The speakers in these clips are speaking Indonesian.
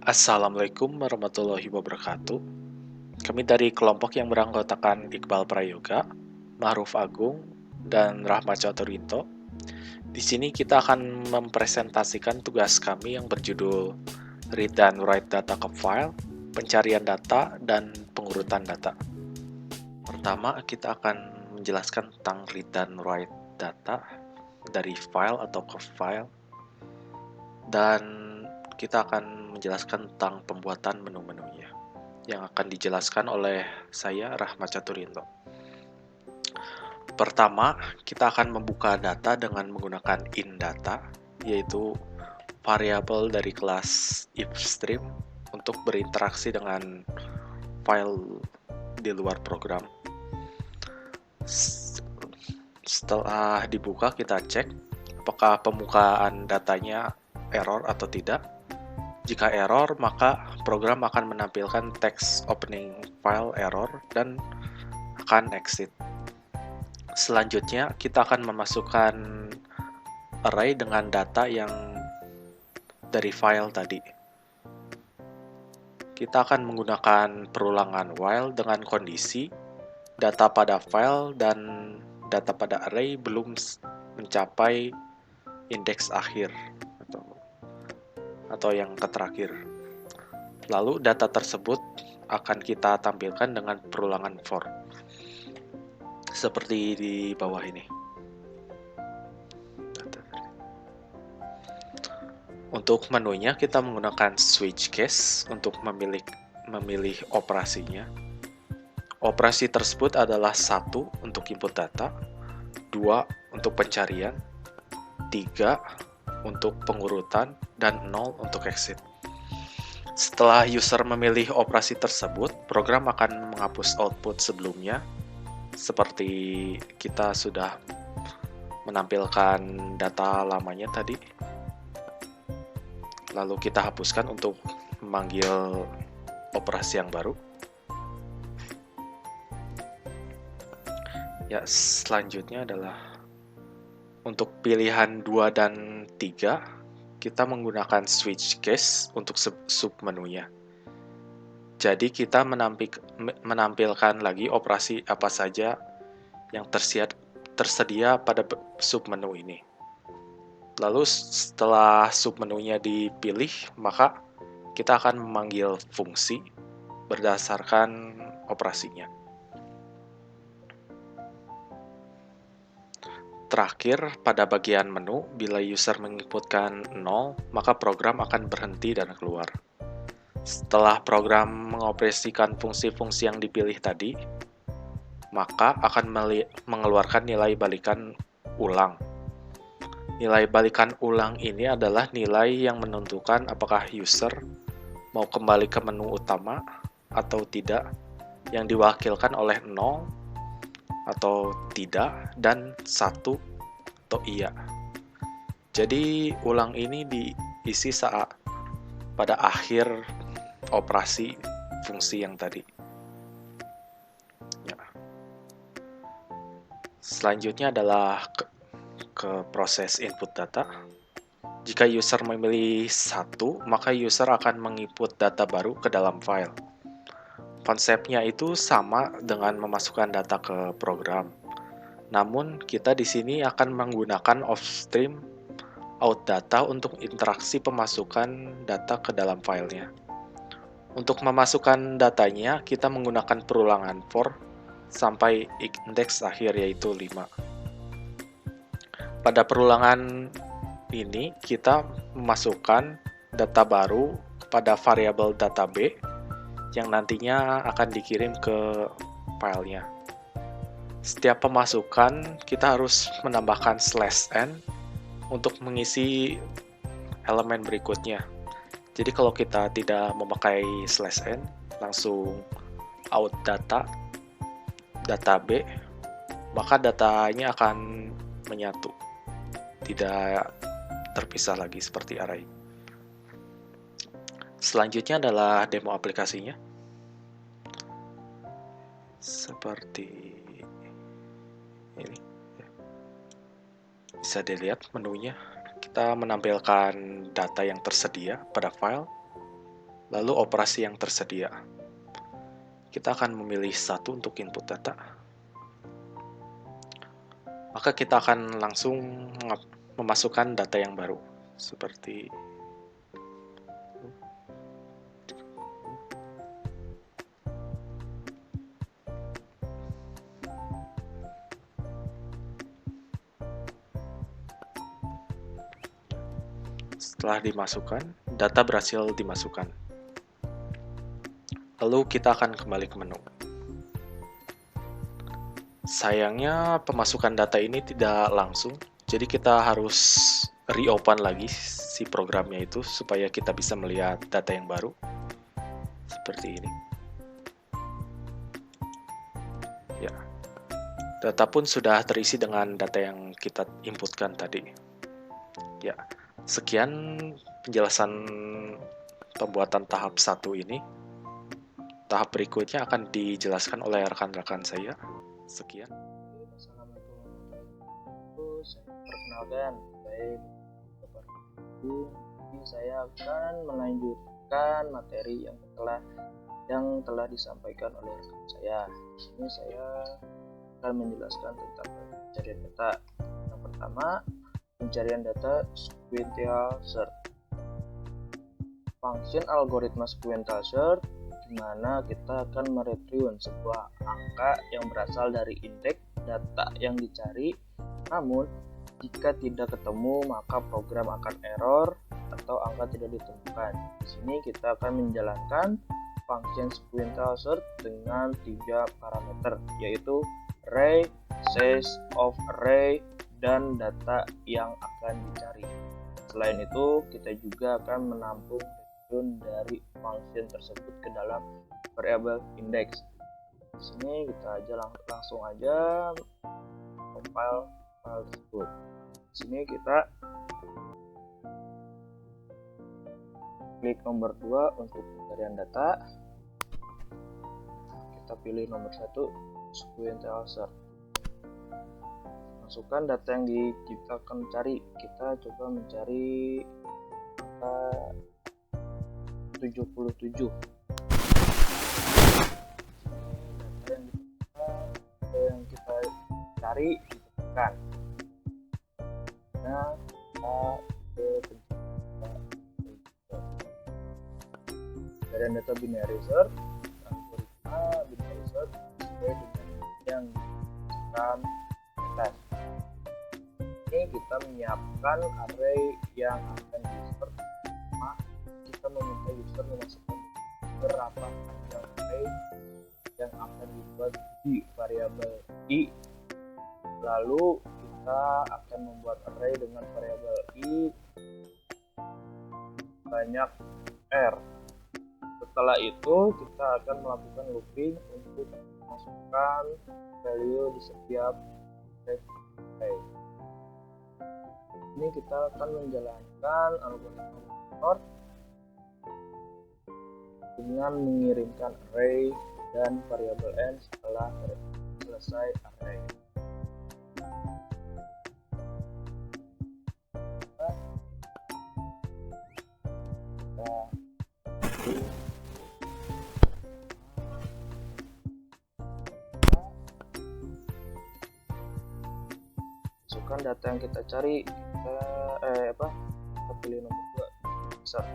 Assalamualaikum warahmatullahi wabarakatuh. Kami dari kelompok yang beranggotakan Iqbal Prayoga, Ma'ruf Agung, dan Rahmat Caturinto. Di sini kita akan mempresentasikan tugas kami yang berjudul Read dan Write Data ke File, pencarian data, dan pengurutan data. Pertama, kita akan menjelaskan tentang read dan write data dari file atau ke file, dan kita akan menjelaskan tentang pembuatan menu-menunya yang akan dijelaskan oleh saya, Rahmat Caturinto. Pertama, kita akan membuka data dengan menggunakan inData, yaitu variabel dari kelas ifstream untuk berinteraksi dengan file di luar program. Setelah dibuka, kita cek apakah pembukaan datanya error atau tidak. Jika error, maka program akan menampilkan teks opening file error dan akan exit. Selanjutnya, kita akan memasukkan array dengan data yang dari file tadi. Kita akan menggunakan perulangan while dengan kondisi data pada file dan data pada array belum mencapai indeks akhir atau yang terakhir. Lalu data tersebut akan kita tampilkan dengan perulangan for, seperti di bawah ini. Untuk menunya kita menggunakan switch case untuk memilih operasinya. Operasi tersebut adalah 1 untuk input data, 2 untuk pencarian, 3 untuk pengurutan, dan 0 untuk exit. Setelah user memilih operasi tersebut, program akan menghapus output sebelumnya, seperti kita sudah menampilkan data lamanya tadi. Lalu kita hapuskan untuk memanggil operasi yang baru. Ya, selanjutnya adalah untuk pilihan 2 dan 3, kita menggunakan switch case untuk submenunya. Jadi kita menampilkan lagi operasi apa saja yang tersedia pada submenu ini. Lalu setelah submenunya dipilih, maka kita akan memanggil fungsi berdasarkan operasinya. Terakhir, pada bagian menu, bila user menginputkan 0, maka program akan berhenti dan keluar. Setelah program mengoperasikan fungsi-fungsi yang dipilih tadi, maka akan mengeluarkan nilai balikan ulang. Nilai balikan ulang ini adalah nilai yang menentukan apakah user mau kembali ke menu utama atau tidak, yang diwakilkan oleh 0 atau tidak dan 1 atau iya. Jadi ulang ini diisi saat pada akhir operasi fungsi yang tadi. Ya. Selanjutnya adalah ke proses input data. Jika user memilih 1, maka user akan menginput data baru ke dalam file. Konsepnya itu sama dengan memasukkan data ke program. Namun, kita di sini akan menggunakan offstream out data untuk interaksi pemasukan data ke dalam filenya. Untuk memasukkan datanya, kita menggunakan perulangan for sampai indeks akhir, yaitu 5. Pada perulangan ini, kita memasukkan data baru pada variabel data B yang nantinya akan dikirim ke filenya. Setiap pemasukan, kita harus menambahkan /n untuk mengisi elemen berikutnya. Jadi kalau kita tidak memakai /n, langsung out data B, maka datanya akan menyatu, tidak terpisah lagi seperti array. Selanjutnya adalah demo aplikasinya. Seperti ini. Bisa dilihat menunya. Kita menampilkan data yang tersedia pada file. lalu operasi yang tersedia. Kita akan memilih satu untuk input data. Maka kita akan langsung memasukkan data yang baru. Seperti setelah dimasukkan, data berhasil dimasukkan. Lalu kita akan kembali ke menu. Sayangnya pemasukan data ini tidak langsung, jadi kita harus reopen lagi si programnya itu supaya kita bisa melihat data yang baru. Seperti ini. Ya. Data pun sudah terisi dengan data yang kita inputkan tadi. Ya. Sekian penjelasan pembuatan tahap 1 ini. Tahap berikutnya akan dijelaskan oleh rekan-rekan saya. Sekian. Assalamualaikum warahmatullahi wabarakatuh. Saya perkenalkan, saya Bapak Ibu. Ini saya akan melanjutkan materi yang telah disampaikan oleh rekan saya. Di sini saya akan menjelaskan tentang pencarian data. Yang pertama, pencarian data sequential search. Function algoritma sequential search di mana kita akan meretrieve sebuah angka yang berasal dari indeks data yang dicari. Namun, jika tidak ketemu, maka program akan error atau angka tidak ditemukan. Di sini kita akan menjalankan function sequential search dengan 3 parameter, yaitu array, size of array, dan data yang akan dicari. Selain itu, kita juga akan menampung dari function tersebut ke dalam variabel index. Di sini kita langsung aja compile file tersebut. Di sini kita klik nomor 2 untuk pencarian data. Kita pilih nomor 1 sequential search. Masukkan data yang kita akan cari. Kita coba mencari angka 77. Data yang kita cari ditemukan. Nah, pencarian data binary search, algoritma binary search sesuai dengan yang diinginkan tes. Ini kita menyiapkan array yang akan di-search. Kita meminta user memasukkan berapa panjang array yang akan dibuat di variabel i. Lalu kita akan membuat array dengan variabel i banyak r. Setelah itu kita akan melakukan looping untuk memasukkan value di setiap array. Ini kita akan menjalankan algoritma sort dengan mengirimkan array dan variabel n setelah selesai array. Masukkan data yang kita cari. Kita pilih nomor 2 besar.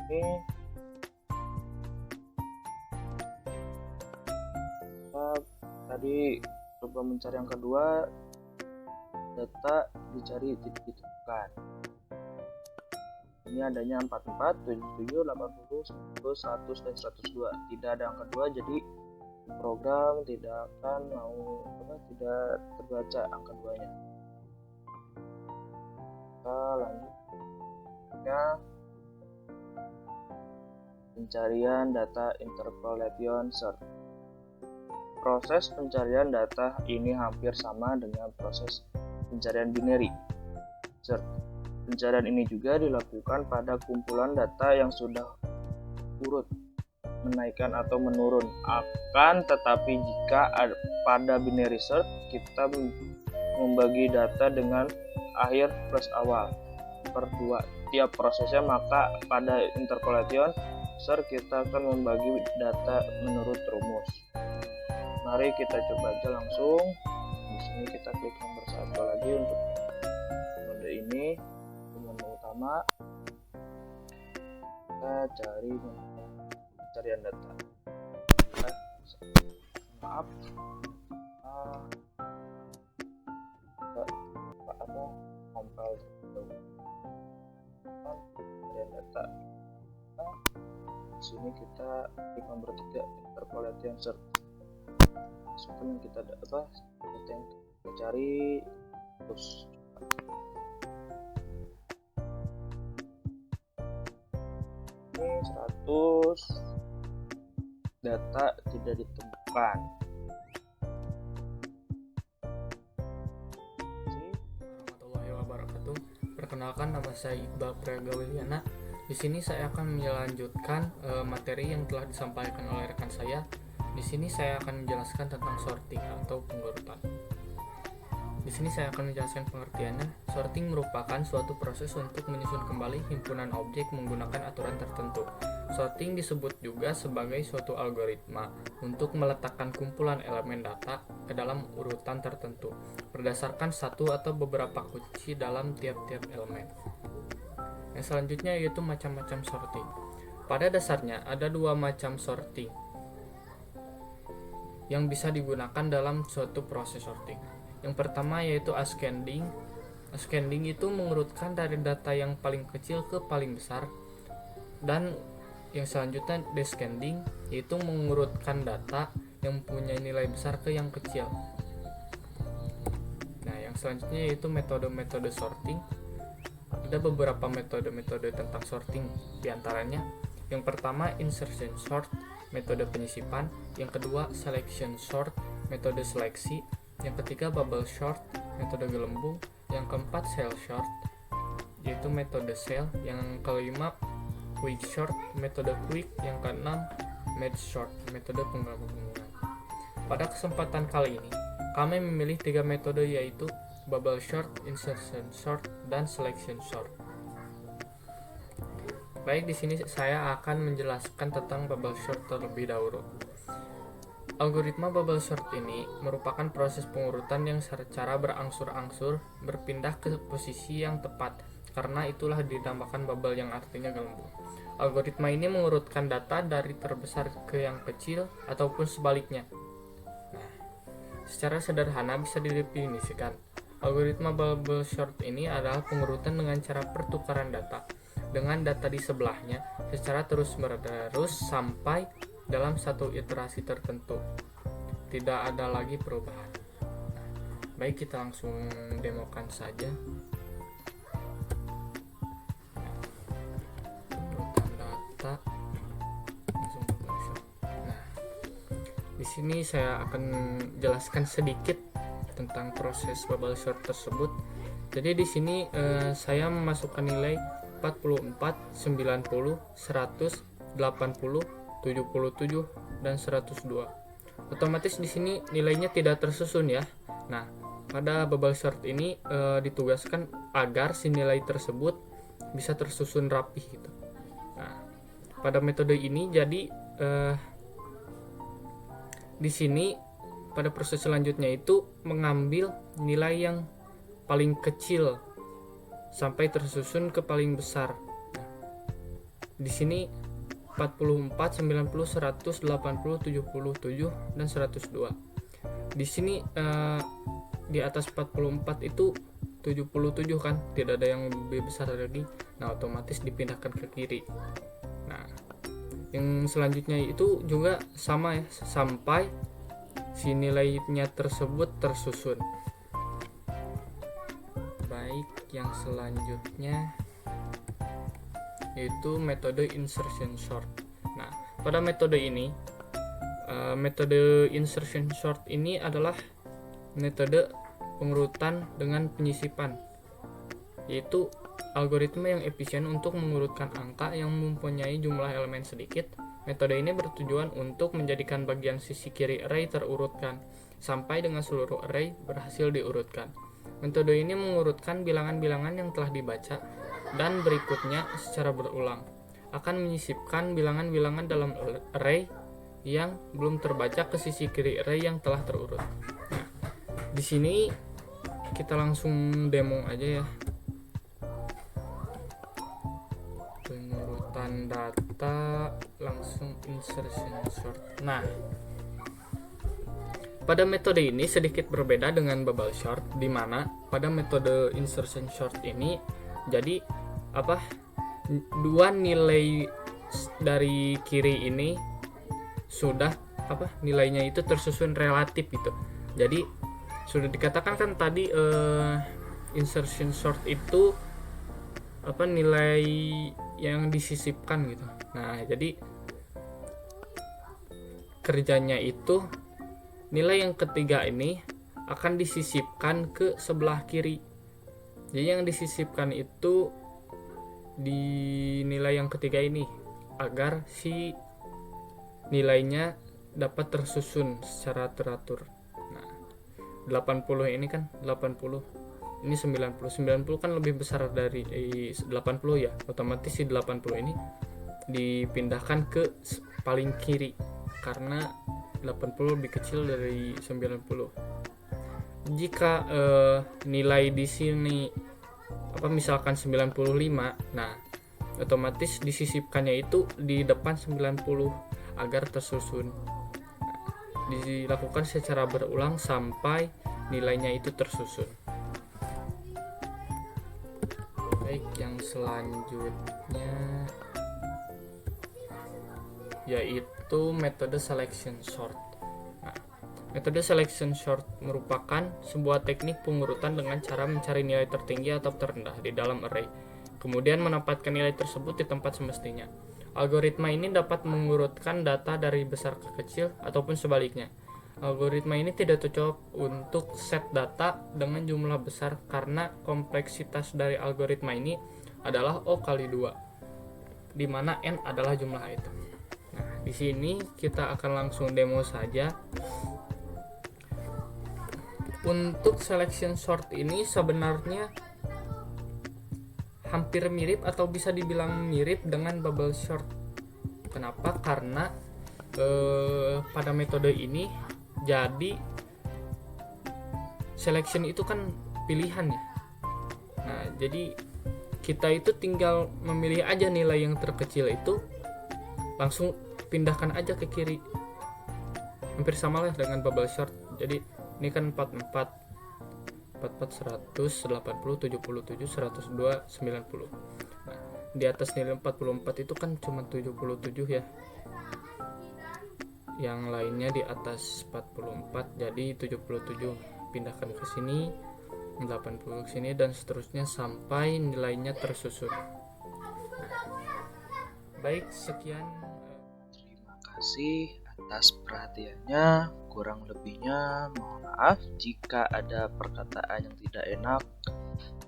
Ini tadi coba mencari yang kedua, data dicari tidak ditemukan. Ini adanya 44, 77, 80, 100, dan 102. Tidak ada angka 2, jadi program tidak tidak terbaca angka 2-nya. Kita lanjut. Pencarian data interpolation search. Proses pencarian data ini hampir sama dengan proses pencarian binary search. Pencarian ini juga dilakukan pada kumpulan data yang sudah urut menaikkan atau menurun. Akan tetapi jika pada binary search kita membagi data dengan akhir plus awal. per 2 tiap prosesnya, maka pada interpolation kita akan membagi data menurut rumus. Mari kita coba aja langsung. Di sini kita klik nomor 1 lagi untuk mode ini, menu utama. Kita cari menu pencarian data. Maaf, compile pencarian data. Di sini kita klik nomor 3, interpolation search. Masukkan yang kita data yang kita cari, terus ini 100 data tidak ditemukan. Warahmatullahi wabarakatuh. Perkenalkan, nama saya Iqbal Praga Wiliana. Di sini saya akan melanjutkan materi yang telah disampaikan oleh rekan saya. Di sini saya akan menjelaskan tentang sorting atau pengurutan. Di sini saya akan menjelaskan pengertiannya. Sorting merupakan suatu proses untuk menyusun kembali himpunan objek menggunakan aturan tertentu. Sorting disebut juga sebagai suatu algoritma untuk meletakkan kumpulan elemen data ke dalam urutan tertentu berdasarkan satu atau beberapa kunci dalam tiap-tiap elemen. Yang selanjutnya yaitu macam-macam sorting. Pada dasarnya ada dua macam sorting yang bisa digunakan dalam suatu proses sorting. Yang pertama yaitu ascending. Ascending itu mengurutkan dari data yang paling kecil ke paling besar. Dan yang selanjutnya descending, yaitu mengurutkan data yang mempunyai nilai besar ke yang kecil. Nah, yang selanjutnya yaitu metode-metode sorting. Ada beberapa metode-metode tentang sorting, diantaranya yang pertama insertion sort, metode penyisipan. Yang kedua selection sort, metode seleksi. Yang ketiga bubble sort, metode gelembung. Yang keempat cell sort, yaitu metode cell. Yang kelima quick sort, metode quick. Yang keenam merge sort, metode penggabungan. Pada kesempatan kali ini kami memilih 3 metode, yaitu bubble sort, insertion sort, dan selection sort. Baik, di sini saya akan menjelaskan tentang bubble sort terlebih dahulu. Algoritma bubble sort ini merupakan proses pengurutan yang secara berangsur-angsur berpindah ke posisi yang tepat. Karena itulah dinamakan bubble, yang artinya gelembung. Algoritma ini mengurutkan data dari terbesar ke yang kecil ataupun sebaliknya. Nah, secara sederhana bisa didefinisikan. Algoritma bubble sort ini adalah pengurutan dengan cara pertukaran data dengan data di sebelahnya secara terus-menerus sampai dalam satu iterasi tertentu. Tidak ada lagi perubahan. Nah, baik, kita langsung demokan saja. Urutan data langsung bubble sort. Nah, di sini saya akan jelaskan sedikit tentang proses bubble sort tersebut. Jadi di sini saya memasukkan nilai 44, 90, 100, 80, 77, dan 102. Otomatis di sini nilainya tidak tersusun ya. Nah, pada bubble sort ini ditugaskan agar si nilai tersebut bisa tersusun rapih gitu. Nah, pada metode ini jadi di sini pada proses selanjutnya itu mengambil nilai yang paling kecil sampai tersusun ke paling besar. Nah, di sini 44, 90, 100, 80, 77, dan 102. Di sini di atas 44 itu 77 kan, tidak ada yang lebih besar lagi. Nah, otomatis dipindahkan ke kiri. Nah, yang selanjutnya itu juga sama ya, sampai si nilainya tersebut tersusun. Baik, yang selanjutnya yaitu metode insertion sort. Nah, pada metode ini metode insertion sort ini adalah metode pengurutan dengan penyisipan, yaitu algoritma yang efisien untuk mengurutkan angka yang mempunyai jumlah elemen sedikit. Metode ini bertujuan untuk menjadikan bagian sisi kiri array terurutkan sampai dengan seluruh array berhasil diurutkan. Metode ini mengurutkan bilangan-bilangan yang telah dibaca dan berikutnya secara berulang. Akan menyisipkan bilangan-bilangan dalam array yang belum terbaca ke sisi kiri array yang telah terurut. Nah, di sini kita langsung demo aja ya. Pengurutan data, langsung insertion sort. Nah, pada metode ini sedikit berbeda dengan bubble sort, di mana pada metode insertion sort ini jadi dua nilai dari kiri ini sudah nilainya itu tersusun relatif gitu. Jadi sudah dikatakan kan tadi insertion sort itu nilai yang disisipkan gitu. Nah, jadi kerjanya itu nilai yang ketiga ini akan disisipkan ke sebelah kiri. Jadi yang disisipkan itu di nilai yang ketiga ini agar si nilainya dapat tersusun secara teratur. Nah, 80 ini kan 80, ini 90. 90 kan lebih besar dari 80 ya. Otomatis si 80 ini dipindahkan ke paling kiri karena 80 lebih kecil dari 90. Jika nilai di sini misalkan 95, nah otomatis disisipkannya itu di depan 90 agar tersusun. Dilakukan secara berulang sampai nilainya itu tersusun. Baik, yang selanjutnya yaitu metode selection sort. Metode selection sort merupakan sebuah teknik pengurutan dengan cara mencari nilai tertinggi atau terendah di dalam array, kemudian menempatkan nilai tersebut di tempat semestinya. Algoritma ini dapat mengurutkan data dari besar ke kecil ataupun sebaliknya. Algoritma ini tidak cocok untuk set data dengan jumlah besar karena kompleksitas dari algoritma ini adalah O kali 2, di mana N adalah jumlah item. Nah, di sini kita akan langsung demo saja. Untuk selection sort ini sebenarnya hampir mirip atau bisa dibilang mirip dengan bubble sort. Kenapa? Karena pada metode ini jadi selection itu kan pilihan ya. Nah, jadi kita itu tinggal memilih aja nilai yang terkecil itu, langsung pindahkan aja ke kiri. Hampir sama lah dengan bubble sort. Jadi ini kan 44 100, 80, 77, 102, 90. Nah, di atas nilai 44 itu kan cuma 77 ya. Yang lainnya di atas 44, jadi 77 pindahkan ke sini, 80 ke sini, dan seterusnya sampai nilainya tersusun. Baik, sekian. Terima kasih atas perhatiannya. Kurang lebihnya mohon maaf jika ada perkataan yang tidak enak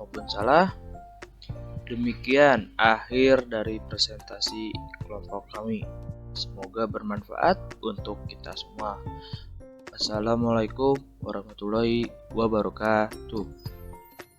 maupun salah. Demikian akhir dari presentasi kelompok kami. Semoga bermanfaat untuk kita semua. Assalamualaikum warahmatullahi wabarakatuh.